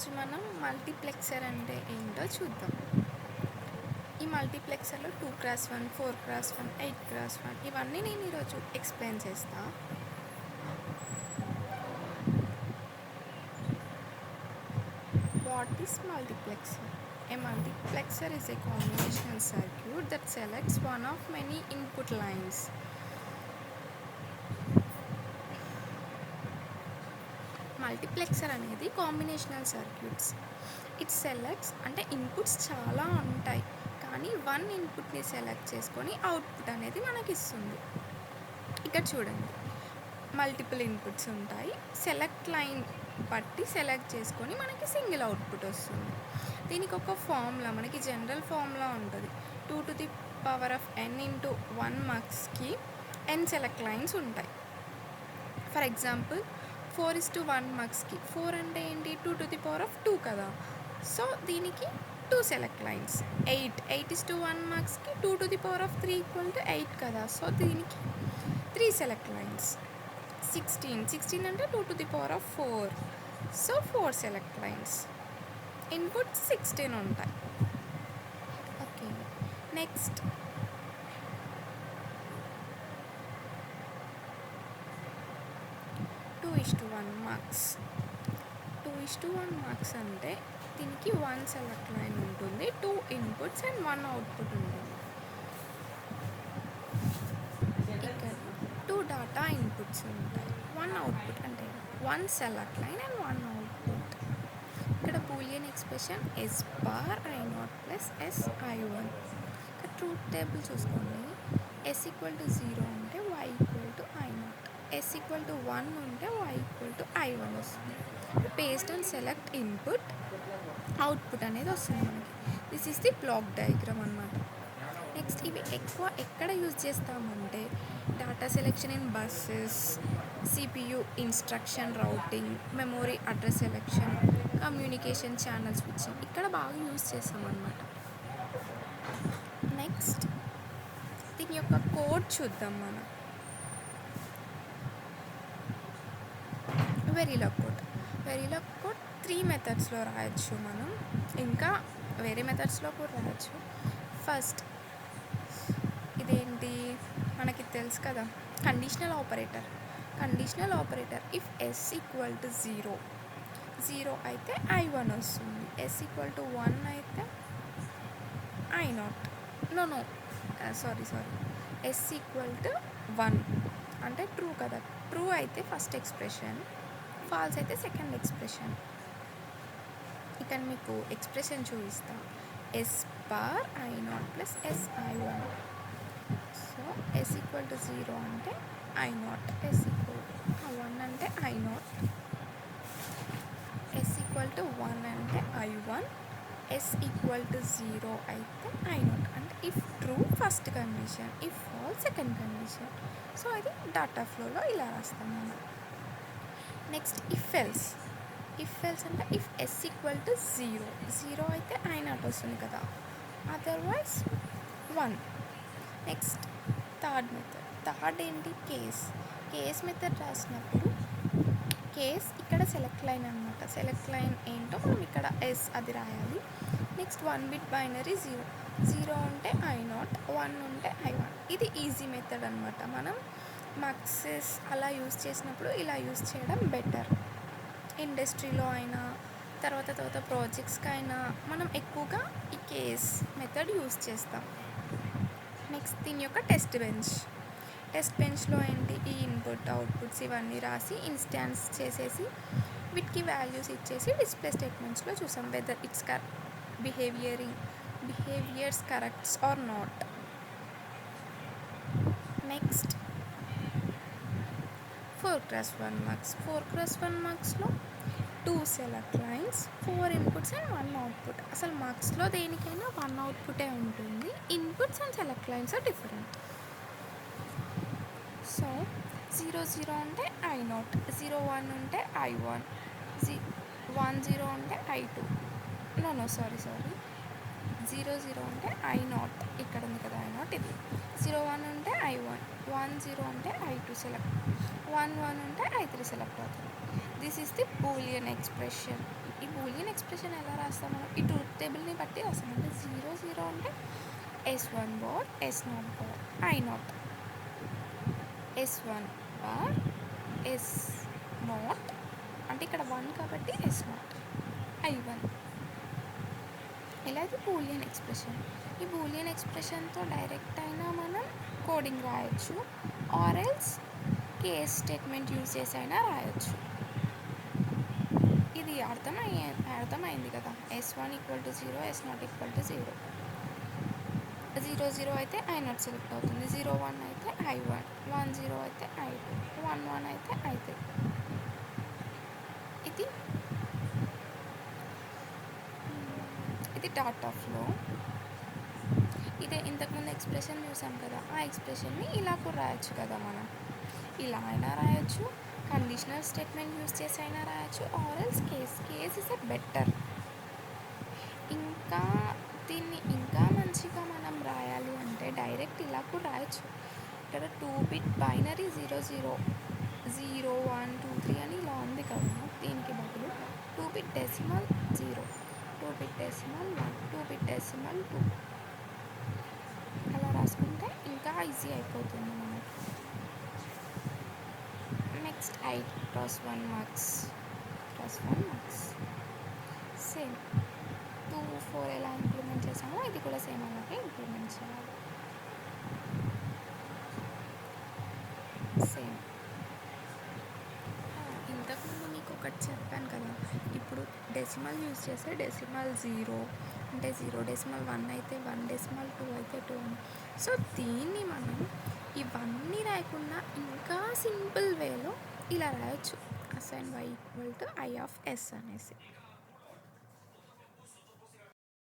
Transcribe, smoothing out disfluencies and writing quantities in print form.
ఈరోజు మనం మల్టీప్లెక్సర్ అంటే ఏంటో చూద్దాం. ఈ మల్టీప్లెక్సర్లో 2x1, 4x1, 8x1 ఇవన్నీ నేను ఈరోజు ఎక్స్ప్లెయిన్ చేస్తా. What is multiplexer? A multiplexer is a combinational circuit that selects one of many input lines. Multiplexer అనేది కాంబినేషనల్ సర్క్యూట్స్. ఇట్ సెలెక్ట్స్ అంటే ఇన్పుట్స్ చాలా ఉంటాయి, కానీ వన్ ఇన్పుట్ని సెలెక్ట్ చేసుకొని అవుట్పుట్ అనేది మనకి ఇస్తుంది. ఇక్కడ చూడండి, మల్టిపుల్ ఇన్పుట్స్ ఉంటాయి, సెలెక్ట్ లైన్ బట్టి సెలెక్ట్ చేసుకొని మనకి సింగిల్ అవుట్పుట్ వస్తుంది. దీనికి ఒక ఫార్ములా, మనకి జనరల్ ఫార్ములా ఉంటుంది. 2n into 1 mux-కి n select lines ఉంటాయి. ఫర్ ఎగ్జాంపుల్ 4:1 mux-కి 4 అంటే ఏంటి, 2 కదా, సో దీనికి 2 సెలెక్ట్ లైన్స్. 8:1 mux-కి 2 = 8 కదా, సో దీనికి 3 సెలెక్ట్ లైన్స్. 16 అంటే 2 సో 4 సెలెక్ట్ లైన్స్. ఇన్పుట్ 16 ఉంటాయి. Okay, next 2:1 mux. 2:1 mux అంటే దీనికి 1 సెలెక్ట్ లైన్ ఉంటుంది, 2 ఇన్పుట్స్ అండ్ 1 అవుట్పుట్ ఉంటుంది. ఇక్కడ 2 డేటా ఇన్పుట్స్ ఉంటాయి, 1 అవుట్పుట్ అంటే 1 సెలెక్ట్ లైన్ అండ్ 1 అవుట్పుట్. ఇక్కడ బూలియన్ ఎక్స్ప్రెషన్ S⁻I0 + SI1. ఇక్కడ ట్రూత్ టేబుల్ చూసుకోండి. S=0 ఉంటే Y I0, S=1 ఉంటే Y I1 వస్తుంది. Based on select input output అనేది వస్తుంది మనకి. This is the block diagram అన్నమాట. నెక్స్ట్ ఇవి ఎక్కువ ఎక్కడ యూజ్ చేస్తామంటే data selection in buses, CPU instruction routing, memory address selection, communication channel switching, ఇక్కడ బాగా యూజ్ చేస్తామన్నమాట. నెక్స్ట్ దీని యొక్క కోడ్ చూద్దాం మనం. వెరిలాగ్ కోడ్ 3 మెథడ్స్లో రాయొచ్చు మనం, ఇంకా వేరే మెథడ్స్లో కూడా రాయొచ్చు. ఫస్ట్ ఇదేంటి మనకి తెలుసు కదా, కండిషనల్ ఆపరేటర్. ఇఫ్ S=0, 0 అయితే I1 వస్తుంది, S=1 అయితే I0. సారీ S=1 అంటే ట్రూ కదా, ట్రూ అయితే ఫస్ట్ ఎక్స్ప్రెషన్, ఫాల్స్ అయితే సెకండ్ ఎక్స్ప్రెషన్. ఇక్కడ మీకు ఎక్స్ప్రెషన్ చూపిస్తా. S⁻I0 + SI1. సో S=0 అంటే I0, S=1 అంటే I0, S=1 అంటే I1, S=0 అయితే I0. అంటే if true first condition, if false second condition. So అది డాటా ఫ్లోలో ఇలా రాస్తాం మనం. నెక్స్ట్ ఇఫ్ ఎల్స్ అంటే ఇఫ్ S=0, 0 అయితే I0 వస్తుంది కదా, అదర్వైజ్ 1. నెక్స్ట్ థర్డ్ ఏంటి, కేస్ మెథడ్ రాసినప్పుడు కేస్ ఇక్కడ సెలెక్ట్ లైన్ అనమాట. సెలెక్ట్ లైన్ ఏంటో మనం ఇక్కడ S అది రాయాలి. నెక్స్ట్ 1 బిట్ బైనరీ 0 ఉంటే I0, 1 ఉంటే I1. ఇది ఈజీ మెథడ్ అనమాట. మనం మక్సెస్ అలా యూజ్ చేసినప్పుడు ఇలా యూజ్ చేయడం బెటర్. ఇండస్ట్రీలో అయినా తర్వాత ప్రాజెక్ట్స్కి అయినా మనం ఎక్కువగా ఈ కేస్ మెథడ్ యూజ్ చేస్తాం. నెక్స్ట్ దీని యొక్క టెస్ట్ బెంచ్లో ఏంటి, ఈ ఇన్పుట్ అవుట్పుట్స్ ఇవన్నీ రాసి ఇన్స్టాన్స్ చేసేసి వీటికి వాల్యూస్ ఇచ్చేసి డిస్ప్లే స్టేట్మెంట్స్లో చూసాం whether its behaviours corrects or not. Next 4x1 మక్స్లో 2 select lines, 4 inputs and 1 output. అసలు మక్స్లో దేనికైనా 1 అవుట్పుటే ఉంటుంది, inputs and select lines are different. So 0 ఉంటే I0, 0 ఉంటే I1, 1 ఉంటే I2. సారీ 0 అంటే I0 ఇక్కడ ఉంది కదా I0 ఇది. 0 1 ఉంటే I1, 1 0 అంటే I2 సెలెక్ట్, 1 1 ఉంటే I3 సెలెక్ట్ అవుతుంది. This is the Boolean expression. ఈ బూలియన్ ఎక్స్ప్రెషన్ ఎలా రాస్తాం మనం? ఈ ట్రూత్ టేబుల్ని బట్టి రాస్తాం. అంటే 0 0 అంటే S1 bar S0 bar I0, S1 bar S0 అంటే ఇక్కడ 1 కాబట్టి S0 I1. ఇలా ఇది బూలియన్ ఎక్స్ప్రెషన్. ఈ బూలియన్ ఎక్స్ప్రెషన్తో డైరెక్ట్ అయినా మనం కోడింగ్ రాయొచ్చు, or else case statement use చేసి అయినా రాయొచ్చు. ఇది అర్థమైంది కదా. S1 = 0, S0 = 0. 0 0 అయితే I0 సెలెక్ట్ అవుతుంది, 0 1 అయితే I1, 1 0 అయితే I2, 1 1 అయితే I3. ఇది డాటా ఫ్లో. ఇదే ఇంతకుముందు ఎక్స్ప్రెషన్ చూసాం కదా, ఆ ఎక్స్ప్రెషన్ని ఇలా కూడా రాయొచ్చు కదా మనం. ఇలా అయినా రాయొచ్చు, కండిషనల్ స్టేట్మెంట్ యూజ్ చేసి అయినా రాయొచ్చు, or else case is a better. ఇంకా దీన్ని ఇంకా మంచిగా మనం రాయాలి అంటే డైరెక్ట్ ఇలా కూడా రాయొచ్చు. ఇక్కడ 2-bit బైనరీ 0 0 0 1 2 3 అని ఇలా ఉంది కదా, దీనికి బదులు 2-bit decimal 0, 2-bit decimal 1, 2-bit decimal 2 అలా రాసుకుంటే ఇంకా ఈజీ అయిపోతుంది మనకు. Next I+1 marks, +1 marks. Same 2 4 ఎలా ఇంప్లిమెంట్ చేసామో ఇది కూడా సేమ్ అలాగే ఇంప్లిమెంట్ చేయాలి. సేమ్ ఇంతకుముందు మీకు ఒకటి చెప్పాను కదా, ఇప్పుడు డెసిమల్ యూజ్ చేస్తే డెసిమల్ 0 అంటే 0, డెసిమల్ 1 అయితే 1, డెసిమల్ 2 అయితే 2 అని. సో దీన్ని మనం ఇవన్నీ రాయకుండా ఇంకా సింపుల్ వేలో ఇలా రాయొచ్చు, assign y = I of S అనేసి.